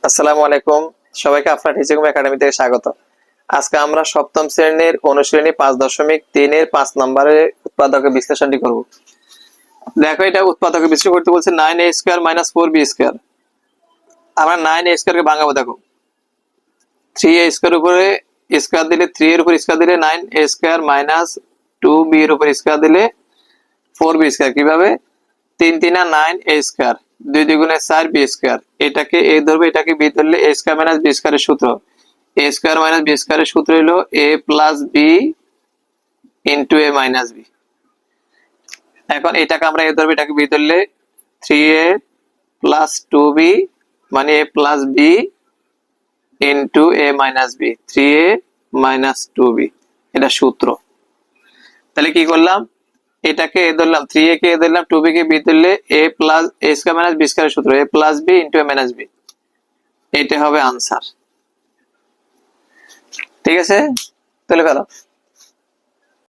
আসসালামু আলাইকুম, সবাইকে আপনার টিচিং একাডেমি থেকে স্বাগত। আজকে আমরা সপ্তম শ্রেণীর অনুশীলনী 5.3 এর 5 নম্বরের উৎপাদকের বিশ্লেষণটি করব। দেখো, এটা উৎপাদকের বিশ্লেষণ করতে বলছে 9a square minus 4b square. আমরা 9a স্কয়ারকে ভাঙাবো। দেখো, 3a স্কয়ার উপরে স্কয়ার দিলে 3 এর উপর স্কয়ার দিলে 9a স্কয়ার মাইনাস 2b এর উপর স্কয়ার দিলে 4b স্কয়ার। কিভাবে? 3 3 9a স্কয়ার, 2 2 4b স্কয়ার। এটাকে a ধরবে, এটাকে b ধরলে a স্কয়ার মাইনাস b স্কয়ারের সূত্র। a স্কয়ার মাইনাস b স্কয়ারের সূত্র হলো a plus b into a minus b। এখন এটাকে আমরা a ধরবে, এটাকে b ধরলে 3a প্লাস 2b মানে a plus b into a minus b, 3a minus 2b। এটা সূত্র। তাহলে কি করলাম? এটাকে a ধরলাম, 3a কে a ধরলাম, 2b কে b ধরলে a plus a square minus b স্কয়ারের সূত্র a plus b into a minus b। এটা হবে আনসার। ঠিক আছে, তুলে ফেলো।